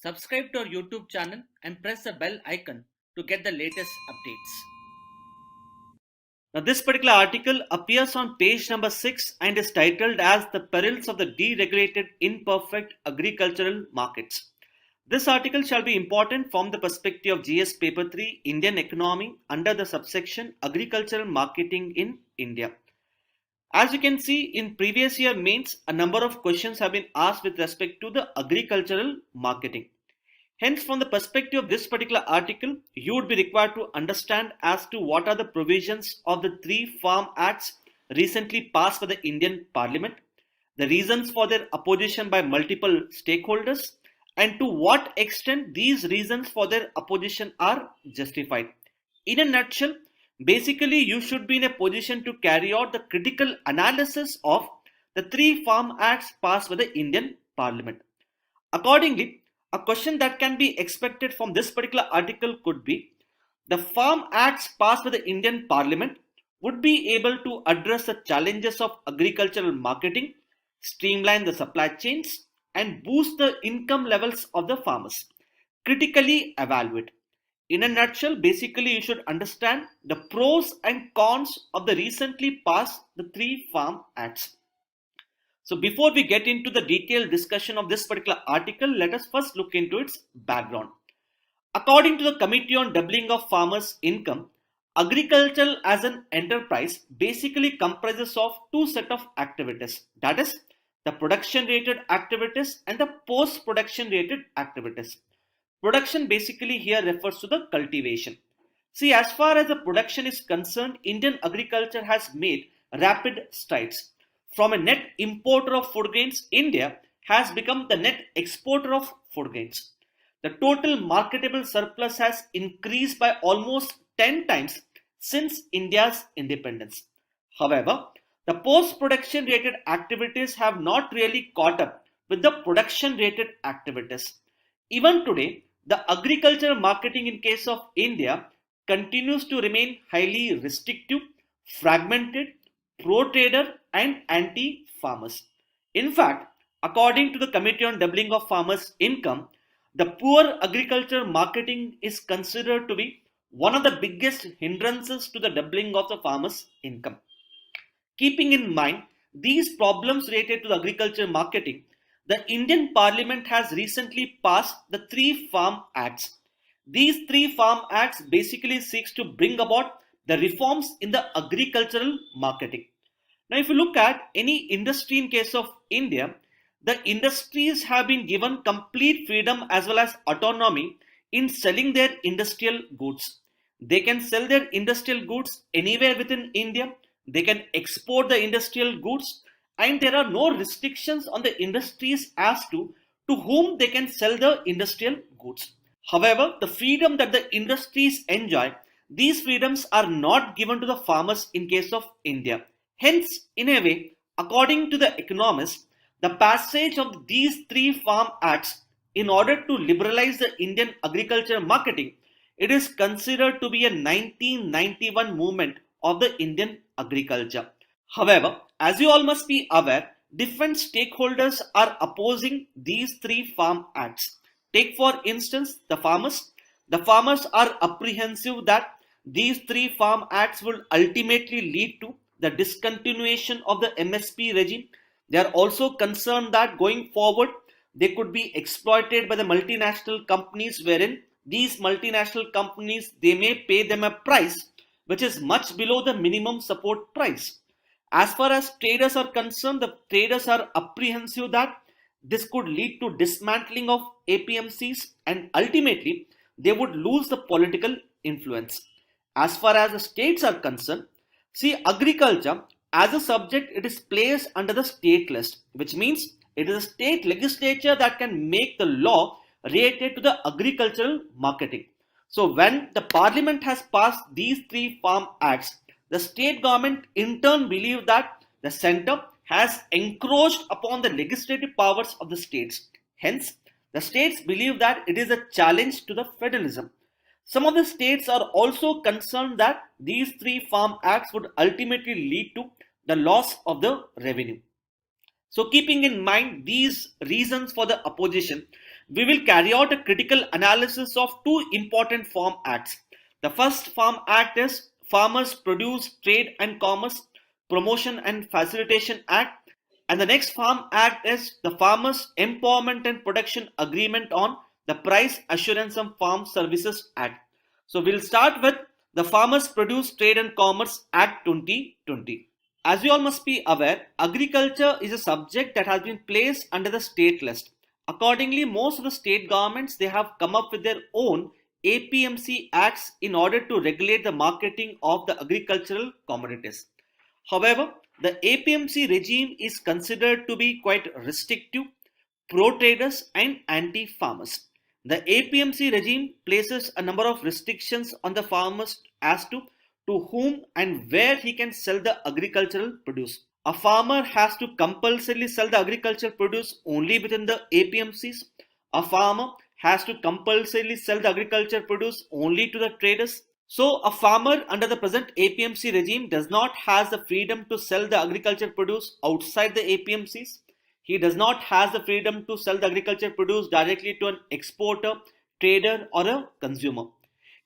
Subscribe to our YouTube channel and press the bell icon to get the latest updates. Now, this particular article appears on page number 6 and is titled as The Perils of the Deregulated Imperfect Agricultural Markets. This article shall be important from the perspective of GS Paper 3 Indian Economy under the subsection Agricultural Marketing in India. As you can see, in previous year mains, a number of questions have been asked with respect to the agricultural marketing. Hence, from the perspective of this particular article, you would be required to understand as to what are the provisions of the three Farm Acts recently passed by the Indian Parliament, the reasons for their opposition by multiple stakeholders, and to what extent these reasons for their opposition are justified. In a nutshell, basically you should be in a position to carry out the critical analysis of the three Farm Acts passed by the Indian Parliament. Accordingly, a question that can be expected from this particular article could be, the Farm Acts passed by the Indian Parliament would be able to address the challenges of agricultural marketing, streamline the supply chains, and boost the income levels of the farmers. Critically evaluate. In a nutshell, basically you should understand the pros and cons of the recently passed the three Farm Acts. So before we get into the detailed discussion of this particular article, let us first look into its background. According to the Committee on Doubling of Farmers' Income, agriculture as an enterprise basically comprises of two sets of activities, that is, the production related activities and the post-production related activities. Production basically here refers to the cultivation. See, as far as the production is concerned, Indian agriculture has made rapid strides. From a net importer of food grains, India has become the net exporter of food grains. The total marketable surplus has increased by almost 10 times since India's independence. However, the post-production related activities have not really caught up with the production related activities. Even today, the agricultural marketing in case of India continues to remain highly restrictive, fragmented, pro-trader and anti-farmers. In fact, according to the Committee on Doubling of Farmers' Income, the poor agricultural marketing is considered to be one of the biggest hindrances to the doubling of the farmers' income. Keeping in mind these problems related to the agricultural marketing, the Indian Parliament has recently passed the three Farm Acts. These three Farm Acts basically seeks to bring about the reforms in the agricultural marketing. Now, if you look at any industry in case of India, the industries have been given complete freedom as well as autonomy in selling their industrial goods. They can sell their industrial goods anywhere within India. They can export the industrial goods, and there are no restrictions on the industries as to whom they can sell the industrial goods. However, the freedom that the industries enjoy, these freedoms are not given to the farmers in case of India. Hence, in a way, according to the economists, the passage of these three Farm Acts in order to liberalize the Indian agricultural marketing, it is considered to be a 1991 movement of the Indian agriculture. However, as you all must be aware, different stakeholders are opposing these three Farm Acts. Take for instance the farmers. The farmers are apprehensive that these three Farm Acts will ultimately lead to the discontinuation of the MSP regime. They are also concerned that going forward they could be exploited by the multinational companies, wherein these multinational companies, they may pay them a price which is much below the minimum support price. As far as traders are concerned, the traders are apprehensive that this could lead to dismantling of APMCs and ultimately they would lose the political influence. As far as the states are concerned, see, agriculture as a subject, it is placed under the state list, which means it is a state legislature that can make the law related to the agricultural marketing. So when the Parliament has passed these three Farm Acts, the state government in turn believe that the centre has encroached upon the legislative powers of the states. Hence, the states believe that it is a challenge to the federalism. Some of the states are also concerned that these three Farm Acts would ultimately lead to the loss of the revenue. So keeping in mind these reasons for the opposition, we will carry out a critical analysis of two important Farm Acts. The first Farm Act is Farmers Produce Trade and Commerce Promotion and Facilitation Act, and the next Farm Act is the Farmers Empowerment and Protection Agreement on the Price Assurance and Farm Services Act. So we'll start with the Farmers Produce Trade and Commerce Act 2020. As you all must be aware, agriculture is a subject that has been placed under the state list. Accordingly, most of the state governments, they have come up with their own APMC acts in order to regulate the marketing of the agricultural commodities. However, the APMC regime is considered to be quite restrictive, pro-traders and anti-farmers. The APMC regime places a number of restrictions on the farmers as to whom and where he can sell the agricultural produce. A farmer has to compulsorily sell the agricultural produce only within the APMCs. A farmer has to compulsorily sell the agricultural produce only to the traders. So a farmer under the present APMC regime does not have the freedom to sell the agricultural produce outside the APMCs. He does not have the freedom to sell the agricultural produce directly to an exporter, trader or a consumer.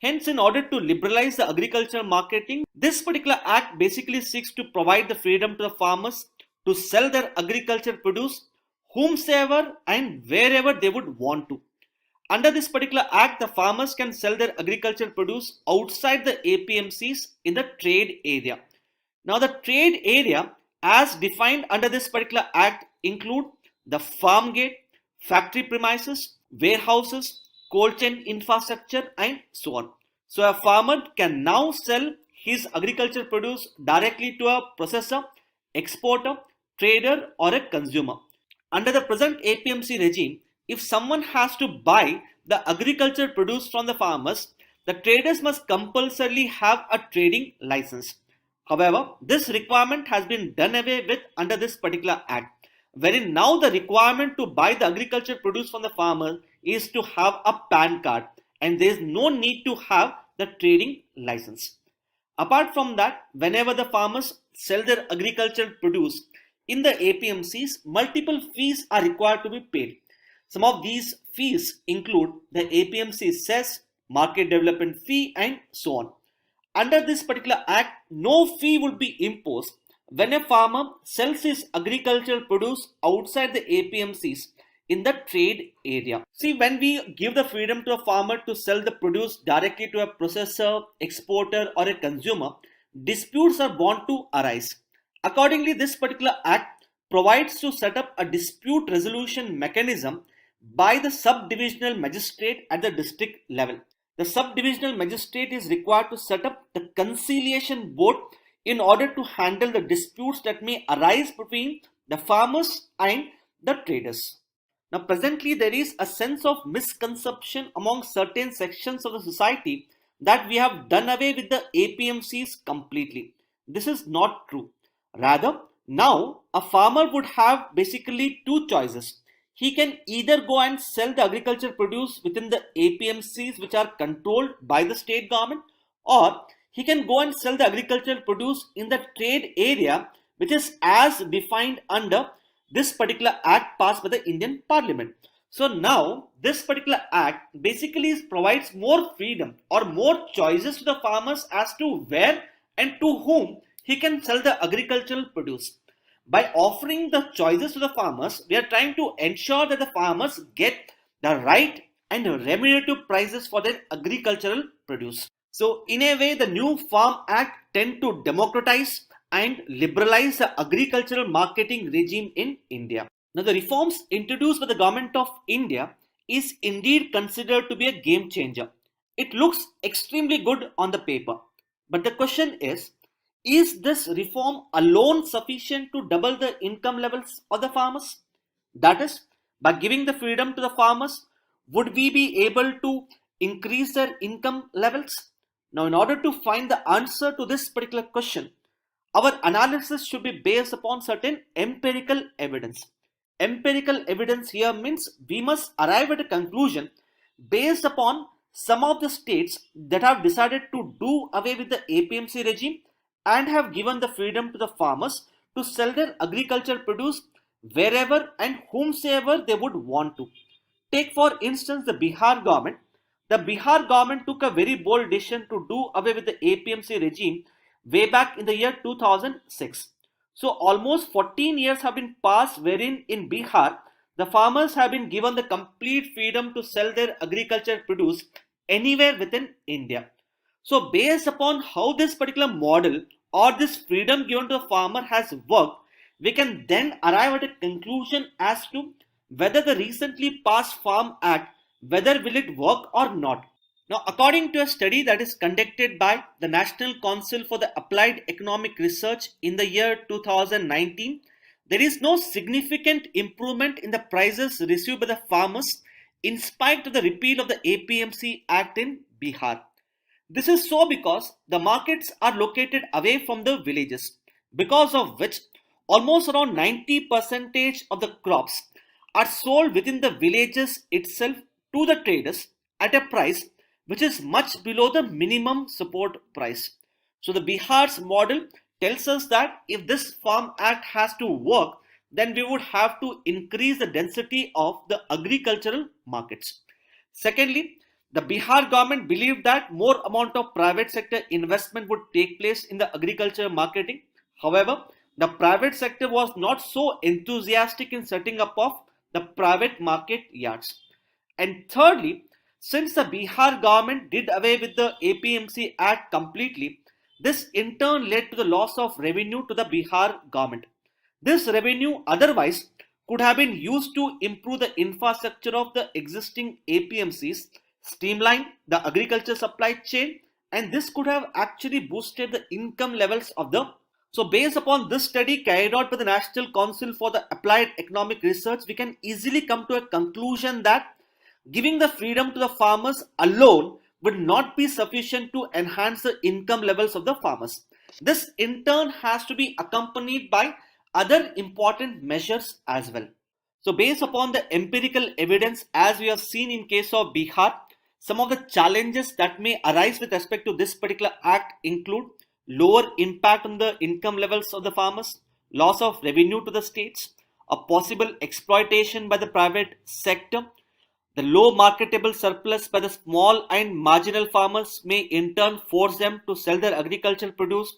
Hence, in order to liberalize the agricultural marketing, this particular act basically seeks to provide the freedom to the farmers to sell their agricultural produce whomsoever and wherever they would want to. Under this particular act, the farmers can sell their agricultural produce outside the APMCs in the trade area. Now, the trade area as defined under this particular act include the farm gate, factory premises, warehouses, cold chain infrastructure and so on. So a farmer can now sell his agricultural produce directly to a processor, exporter, trader or a consumer. Under the present APMC regime, if someone has to buy the agricultural produce from the farmers, the traders must compulsorily have a trading license. However, this requirement has been done away with under this particular act, wherein now the requirement to buy the agricultural produce from the farmer is to have a PAN card and there is no need to have the trading license. Apart from that, whenever the farmers sell their agricultural produce in the APMCs, multiple fees are required to be paid. Some of these fees include the APMC cess, market development fee and so on. Under this particular act, no fee would be imposed when a farmer sells his agricultural produce outside the APMCs in the trade area. See, when we give the freedom to a farmer to sell the produce directly to a processor, exporter or a consumer, disputes are bound to arise. Accordingly, this particular act provides to set up a dispute resolution mechanism by the subdivisional magistrate at the district level. The subdivisional magistrate is required to set up the conciliation board in order to handle the disputes that may arise between the farmers and the traders. Now, presently there is a sense of misconception among certain sections of the society that we have done away with the APMCs completely. This is not true. Rather, now a farmer would have basically two choices. He can either go and sell the agricultural produce within the APMCs which are controlled by the state government, or he can go and sell the agricultural produce in the trade area which is as defined under this particular act passed by the Indian Parliament. So now this particular act basically provides more freedom or more choices to the farmers as to where and to whom he can sell the agricultural produce. By offering the choices to the farmers, we are trying to ensure that the farmers get the right and remunerative prices for their agricultural produce. So in a way, the new Farm Act tend to democratize and liberalize the agricultural marketing regime in India. Now, the reforms introduced by the government of India is indeed considered to be a game changer. It looks extremely good on the paper. But the question is this reform alone sufficient to double the income levels of the farmers? That is, by giving the freedom to the farmers, would we be able to increase their income levels? Now, in order to find the answer to this particular question, our analysis should be based upon certain empirical evidence. Empirical evidence here means we must arrive at a conclusion based upon some of the states that have decided to do away with the APMC regime and have given the freedom to the farmers to sell their agricultural produce wherever and whomsoever they would want to. take for instance the Bihar government. The Bihar government took a very bold decision to do away with the APMC regime way back in the year 2006. So almost 14 years have been passed wherein in Bihar the farmers have been given the complete freedom to sell their agricultural produce anywhere within India. So based upon how this particular model or this freedom given to the farmer has worked, we can then arrive at a conclusion as to whether the recently passed Farm Act, whether will it work or not. Now, according to a study that is conducted by the National Council for the Applied Economic Research in the year 2019, there is no significant improvement in the prices received by the farmers in spite of the repeal of the APMC Act in Bihar. This is so because the markets are located away from the villages, because of which almost around 90% of the crops are sold within the villages itself to the traders at a price which is much below the minimum support price. So the Bihar's model tells us that if this Farm Act has to work, then we would have to increase the density of the agricultural markets. Secondly, the Bihar government believed that more amount of private sector investment would take place in the agriculture marketing. However, the private sector was not so enthusiastic in setting up of the private market yards. And thirdly, since the Bihar government did away with the APMC Act completely, this in turn led to the loss of revenue to the Bihar government. This revenue otherwise could have been used to improve the infrastructure of the existing APMCs, streamline the agriculture supply chain, and this could have actually boosted the income levels of the. So based upon this study carried out by the National Council for the Applied Economic Research, we can easily come to a conclusion that giving the freedom to the farmers alone would not be sufficient to enhance the income levels of the farmers. This in turn has to be accompanied by other important measures as well. So based upon the empirical evidence, as we have seen in case of Bihar, some of the challenges that may arise with respect to this particular act include lower impact on the income levels of the farmers, loss of revenue to the states, a possible exploitation by the private sector, the low marketable surplus by the small and marginal farmers may in turn force them to sell their agricultural produce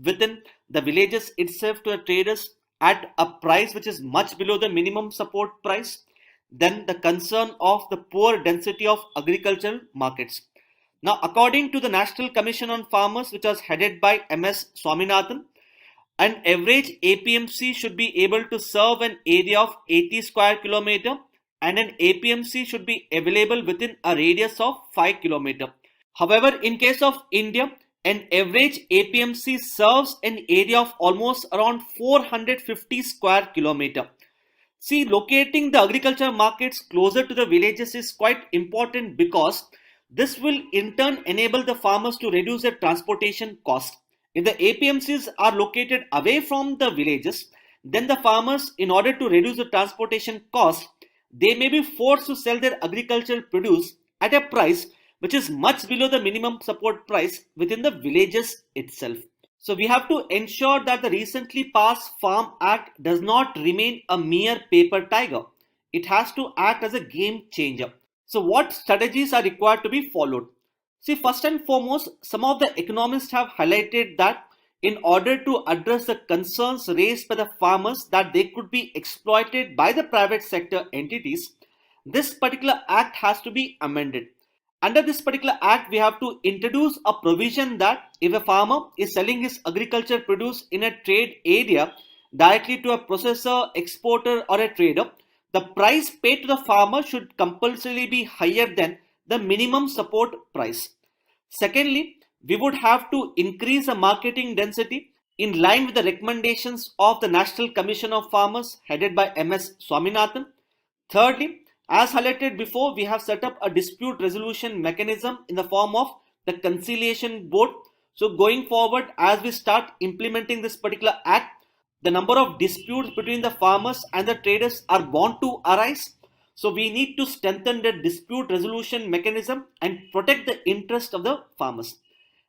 within the villages itself to the traders at a price which is much below the minimum support price. Then the concern of the poor density of agricultural markets. Now, according to the National Commission on Farmers, which was headed by MS Swaminathan, an average APMC should be able to serve an area of 80 square kilometer, and an APMC should be available within a radius of 5 km. However, in case of India, an average APMC serves an area of almost around 450 square kilometer. See, locating the agricultural markets closer to the villages is quite important because this will in turn enable the farmers to reduce their transportation cost. If the APMCs are located away from the villages, then the farmers, in order to reduce the transportation cost, they may be forced to sell their agricultural produce at a price which is much below the minimum support price within the villages itself. So we have to ensure that the recently passed Farm Act does not remain a mere paper tiger. It has to act as a game changer. So what strategies are required to be followed? See, first and foremost, some of the economists have highlighted that in order to address the concerns raised by the farmers that they could be exploited by the private sector entities, this particular act has to be amended. Under this particular act, we have to introduce a provision that if a farmer is selling his agricultural produce in a trade area directly to a processor, exporter or a trader, the price paid to the farmer should compulsorily be higher than the minimum support price. Secondly, we would have to increase the marketing density in line with the recommendations of the National Commission of Farmers headed by MS Swaminathan. Thirdly, as highlighted before, we have set up a dispute resolution mechanism in the form of the conciliation board. So going forward, as we start implementing this particular act, the number of disputes between the farmers and the traders are bound to arise. So we need to strengthen the dispute resolution mechanism and protect the interest of the farmers.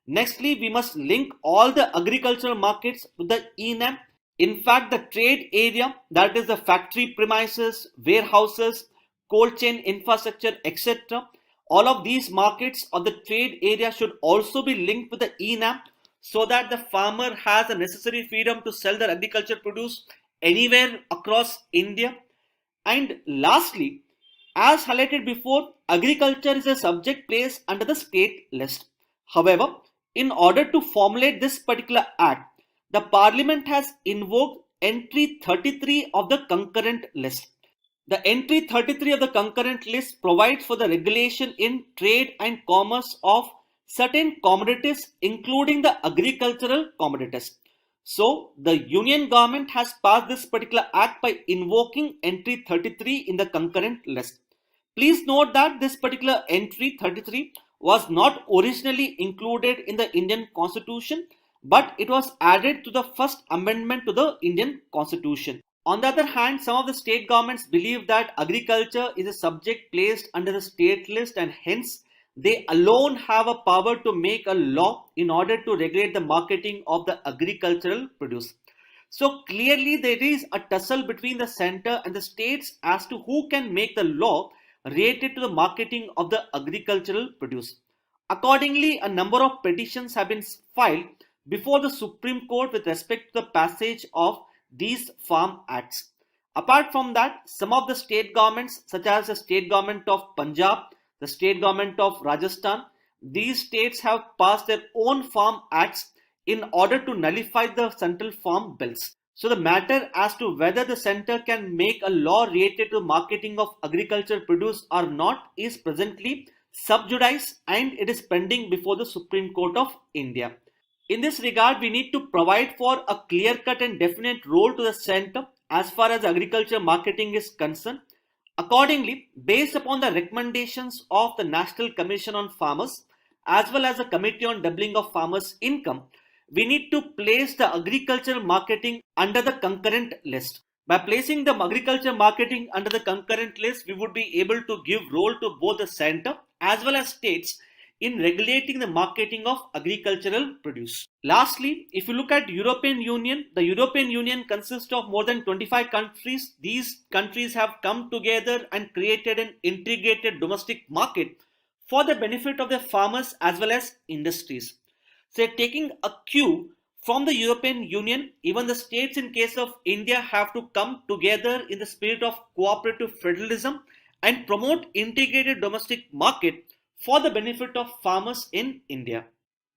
Nextly, we must link all the agricultural markets with the ENAM. In fact, the trade area, that is the factory premises, warehouses, cold chain infrastructure, etc. All of these markets or the trade area should also be linked with the ENAM so that the farmer has the necessary freedom to sell their agriculture produce anywhere across India. And lastly, as highlighted before, agriculture is a subject placed under the state list. However, in order to formulate this particular act, the Parliament has invoked entry 33 of the concurrent list. The entry 33 of the concurrent list provides for the regulation in trade and commerce of certain commodities, including the agricultural commodities. So, the Union government has passed this particular act by invoking entry 33 in the concurrent list. Please note that this particular entry 33 was not originally included in the Indian Constitution, but it was added to the first amendment to the Indian Constitution. On the other hand, some of the state governments believe that agriculture is a subject placed under the state list and hence they alone have a power to make a law in order to regulate the marketing of the agricultural produce. So clearly there is a tussle between the center and the states as to who can make the law related to the marketing of the agricultural produce. Accordingly, a number of petitions have been filed before the Supreme Court with respect to the passage of these farm acts. Apart from that, some of the state governments such as the state government of Punjab, the state government of Rajasthan, these states have passed their own farm acts in order to nullify the central farm bills. So the matter as to whether the center can make a law related to marketing of agricultural produce or not is presently sub judice and it is pending before the Supreme Court of India. In this regard, we need to provide for a clear-cut and definite role to the center as far as agriculture marketing is concerned. Accordingly, based upon the recommendations of the National Commission on Farmers as well as the Committee on Doubling of Farmers' Income, we need to place the agricultural marketing under the concurrent list. By placing the agriculture marketing under the concurrent list, we would be able to give role to both the center as well as states in regulating the marketing of agricultural produce. Lastly, if you look at European Union, the European Union consists of more than 25 countries. These countries have come together and created an integrated domestic market for the benefit of their farmers as well as industries. So taking a cue from the European Union, even the states in case of India have to come together in the spirit of cooperative federalism and promote integrated domestic market for the benefit of farmers in India.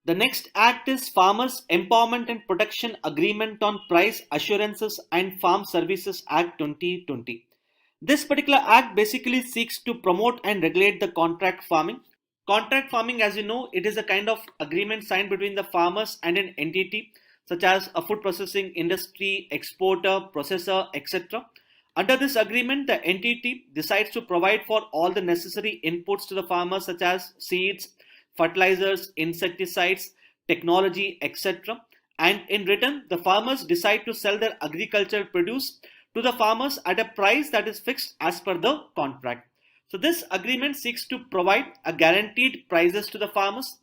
The next act is Farmers Empowerment and Protection Agreement on Price Assurances and Farm Services Act 2020. This particular act basically seeks to promote and regulate the contract farming. Contract farming, as you know, it is a kind of agreement signed between the farmers and an entity such as a food processing industry, exporter, processor, etc. Under this agreement, the entity decides to provide for all the necessary inputs to the farmers such as seeds, fertilizers, insecticides, technology, etc. And in return, the farmers decide to sell their agricultural produce to the farmers at a price that is fixed as per the contract. So this agreement seeks to provide a guaranteed prices to the farmers.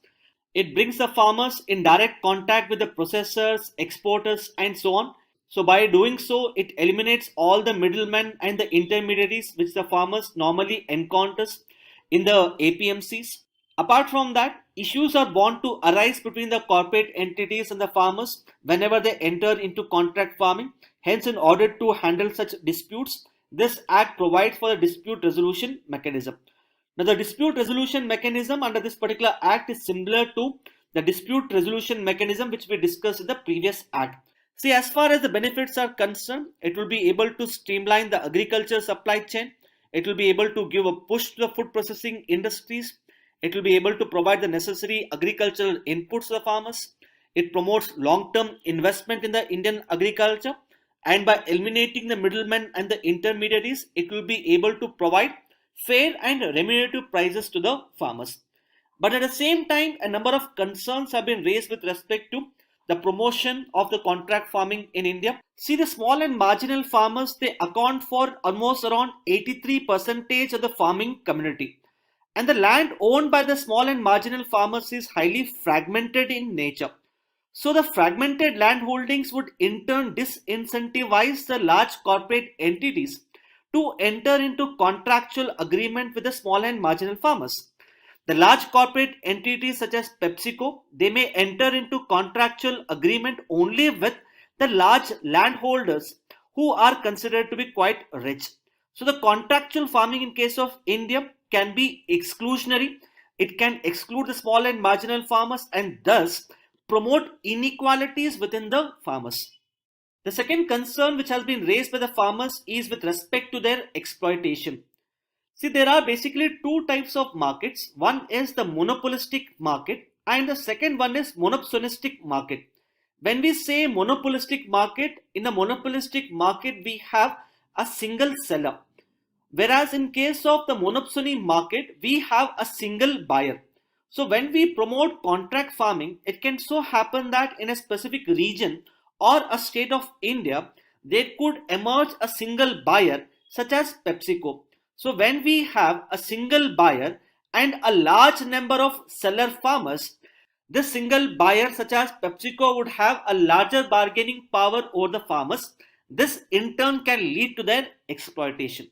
It brings the farmers in direct contact with the processors, exporters, and so on. So by doing so, it eliminates all the middlemen and the intermediaries which the farmers normally encounters in the APMCs. Apart from that, issues are bound to arise between the corporate entities and the farmers whenever they enter into contract farming. Hence, in order to handle such disputes, this act provides for a dispute resolution mechanism. Now, the dispute resolution mechanism under this particular act is similar to the dispute resolution mechanism which we discussed in the previous act. See, as far as the benefits are concerned, it will be able to streamline the agriculture supply chain. It will be able to give a push to the food processing industries. It will be able to provide the necessary agricultural inputs to the farmers. It promotes long-term investment in the Indian agriculture. And by eliminating the middlemen and the intermediaries, it will be able to provide fair and remunerative prices to the farmers. But at the same time, a number of concerns have been raised with respect to the promotion of the contract farming in India. See, the small and marginal farmers, they account for almost around 83% of the farming community. And the land owned by the small and marginal farmers is highly fragmented in nature. So the fragmented land holdings would in turn disincentivize the large corporate entities to enter into contractual agreement with the small and marginal farmers. The large corporate entities such as PepsiCo, they may enter into contractual agreement only with the large landholders who are considered to be quite rich. So the contractual farming in case of India can be exclusionary. It can exclude the small and marginal farmers and thus promote inequalities within the farmers. The second concern which has been raised by the farmers is with respect to their exploitation. See, there are basically two types of markets. One is the monopolistic market and the second one is monopsonistic market. When we say monopolistic market, in the monopolistic market we have a single seller. Whereas in case of the monopsony market, we have a single buyer. So when we promote contract farming, it can so happen that in a specific region or a state of India, there could emerge a single buyer such as PepsiCo. So when we have a single buyer and a large number of seller farmers, this single buyer such as PepsiCo would have a larger bargaining power over the farmers. This in turn can lead to their exploitation.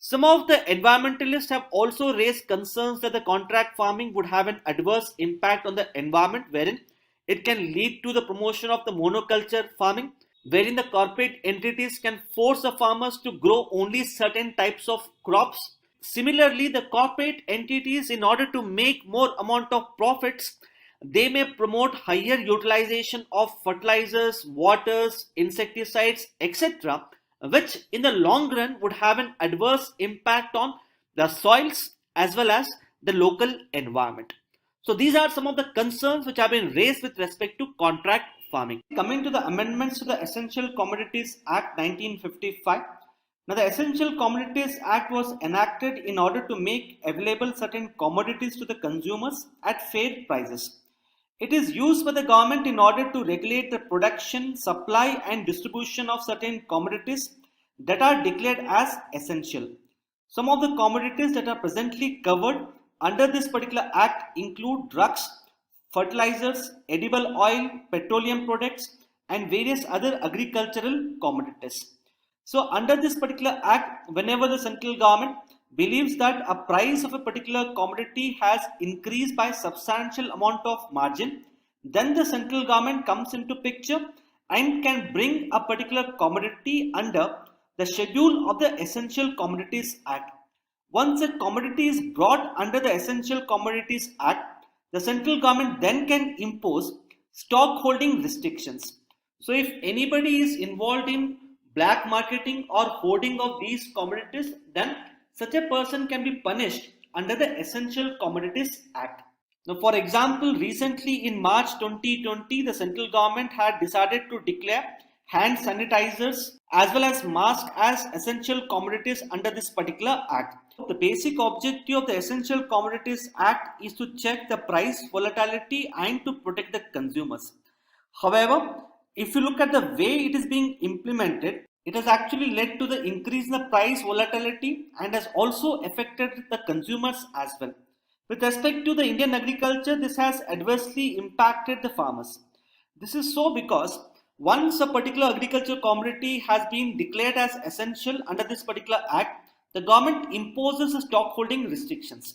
Some of the environmentalists have also raised concerns that the contract farming would have an adverse impact on the environment, wherein it can lead to the promotion of the monoculture farming, wherein the corporate entities can force the farmers to grow only certain types of crops. Similarly, the corporate entities, in order to make more amount of profits, they may promote higher utilization of fertilizers, waters, insecticides, etc., which in the long run would have an adverse impact on the soils as well as the local environment. So these are some of the concerns which have been raised with respect to contract farming. Coming to the amendments to the Essential Commodities Act 1955. Now the Essential Commodities Act was enacted in order to make available certain commodities to the consumers at fair prices. It is used by the government in order to regulate the production, supply and distribution of certain commodities that are declared as essential. Some of the commodities that are presently covered under this particular act include drugs, fertilizers, edible oil, petroleum products and various other agricultural commodities. So under this particular act, whenever the central government believes that a price of a particular commodity has increased by substantial amount of margin, then the central government comes into picture and can bring a particular commodity under the schedule of the Essential Commodities Act. Once a commodity is brought under the Essential Commodities Act, the central government then can impose stock holding restrictions. So if anybody is involved in black marketing or hoarding of these commodities, then such a person can be punished under the Essential Commodities Act. Now, for example, recently in March 2020, the central government had decided to declare hand sanitizers as well as masks as essential commodities under this particular act. The basic objective of the Essential Commodities Act is to check the price volatility and to protect the consumers. However, if you look at the way it is being implemented, it has actually led to the increase in the price volatility and has also affected the consumers as well. With respect to the Indian agriculture, this has adversely impacted the farmers. This is so because once a particular agricultural commodity has been declared as essential under this particular act, the government imposes the stock holding restrictions.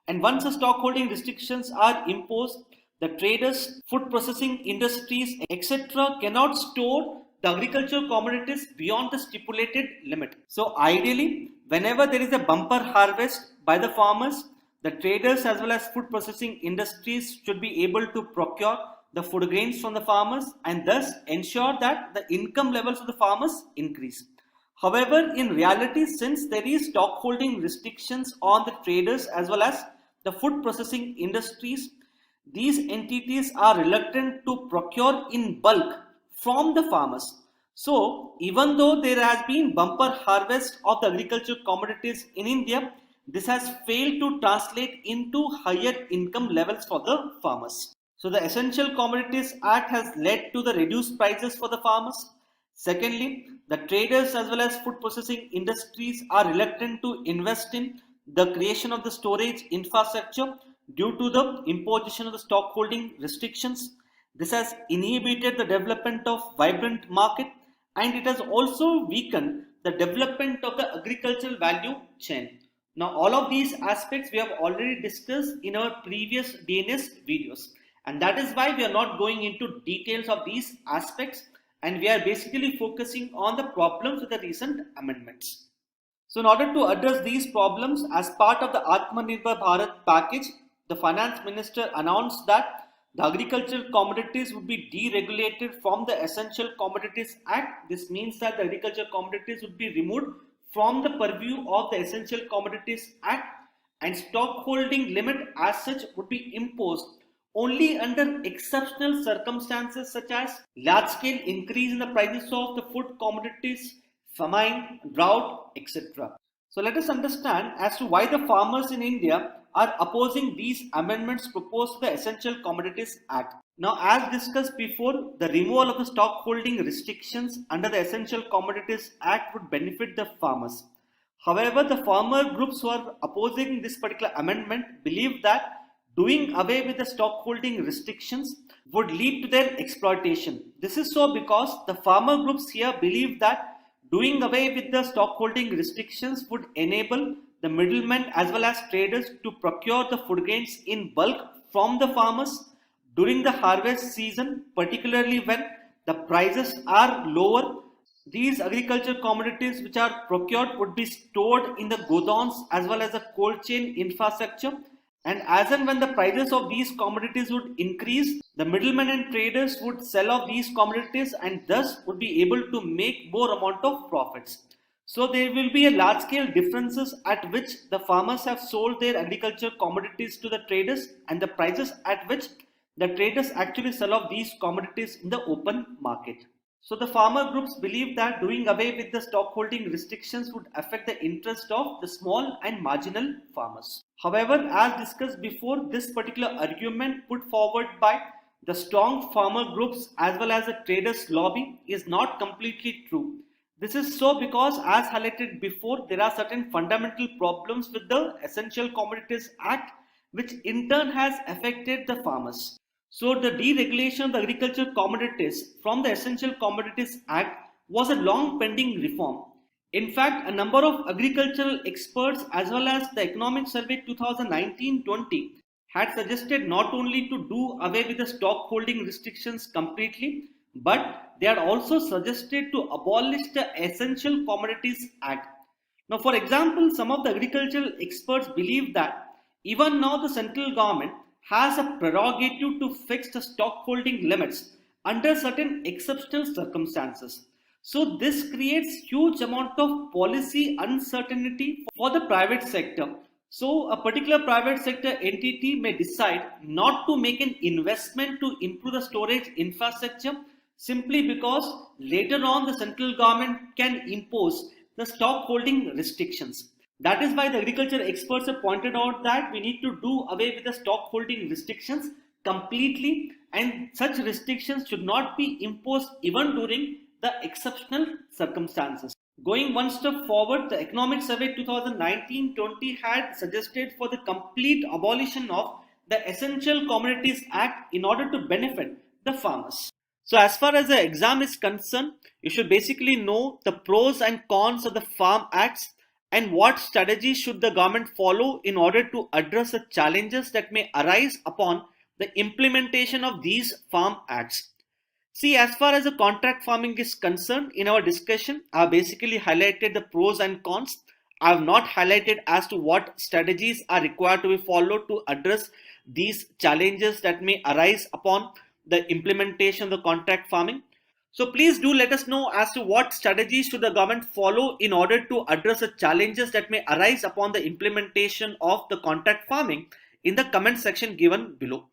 And once the stock holding restrictions are imposed, the traders, food processing industries, etc. cannot store the agricultural commodities beyond the stipulated limit. So ideally, whenever there is a bumper harvest by the farmers, the traders as well as food processing industries should be able to procure the food grains from the farmers and thus ensure that the income levels of the farmers increase. However, in reality, since there is stock holding restrictions on the traders as well as the food processing industries, these entities are reluctant to procure in bulk from the farmers. So, even though there has been bumper harvest of the agricultural commodities in India, this has failed to translate into higher income levels for the farmers. So, the Essential Commodities Act has led to the reduced prices for the farmers. Secondly, the traders as well as food processing industries are reluctant to invest in the creation of the storage infrastructure due to the imposition of the stock holding restrictions. This has inhibited the development of vibrant market and it has also weakened the development of the agricultural value chain. Now, all of these aspects we have already discussed in our previous DNS videos, and that is why we are not going into details of these aspects, and we are basically focusing on the problems with the recent amendments. So in order to address these problems, as part of the Atmanirbhar Bharat package, the finance minister announced that the agricultural commodities would be deregulated from the Essential Commodities Act. This means that the agricultural commodities would be removed from the purview of the Essential Commodities Act, and stockholding limit as such would be imposed only under exceptional circumstances such as large-scale increase in the prices of the food commodities, famine, drought, etc. So let us understand as to why the farmers in India are opposing these amendments proposed to the Essential Commodities Act. Now, as discussed before, the removal of the stockholding restrictions under the Essential Commodities Act would benefit the farmers. However, the farmer groups who are opposing this particular amendment believe that doing away with the stockholding restrictions would lead to their exploitation. This is so because the farmer groups here believe that doing away with the stockholding restrictions would enable the middlemen as well as traders to procure the food grains in bulk from the farmers during the harvest season, particularly when the prices are lower. These agricultural commodities which are procured would be stored in the godowns as well as the cold chain infrastructure, and as and when the prices of these commodities would increase, the middlemen and traders would sell off these commodities and thus would be able to make more amount of profits. So there will be a large scale differences at which the farmers have sold their agricultural commodities to the traders and the prices at which the traders actually sell off these commodities in the open market. So the farmer groups believe that doing away with the stockholding restrictions would affect the interest of the small and marginal farmers. However, as discussed before, this particular argument put forward by the strong farmer groups as well as the traders lobby is not completely true. This is so because, as highlighted before, there are certain fundamental problems with the Essential Commodities Act which in turn has affected the farmers. So the deregulation of the agricultural commodities from the Essential Commodities Act was a long pending reform. In fact, a number of agricultural experts as well as the Economic Survey 2019-20 had suggested not only to do away with the stockholding restrictions completely, but they had also suggested to abolish the Essential Commodities Act. Now, for example, some of the agricultural experts believe that even now the central government has a prerogative to fix the stockholding limits under certain exceptional circumstances. So this creates huge amount of policy uncertainty for the private sector. So a particular private sector entity may decide not to make an investment to improve the storage infrastructure simply because later on the central government can impose the stockholding restrictions. That is why the agriculture experts have pointed out that we need to do away with the stockholding restrictions completely, and such restrictions should not be imposed even during the exceptional circumstances. Going one step forward, the Economic Survey 2019-20 had suggested for the complete abolition of the Essential Commodities Act in order to benefit the farmers. So as far as the exam is concerned, you should basically know the pros and cons of the Farm Acts and what strategies should the government follow in order to address the challenges that may arise upon the implementation of these Farm Acts. See, as far as the contract farming is concerned, in our discussion, I have basically highlighted the pros and cons. I have not highlighted as to what strategies are required to be followed to address these challenges that may arise upon the implementation of the contract farming. So please do let us know as to what strategies should the government follow in order to address the challenges that may arise upon the implementation of the contract farming in the comment section given below.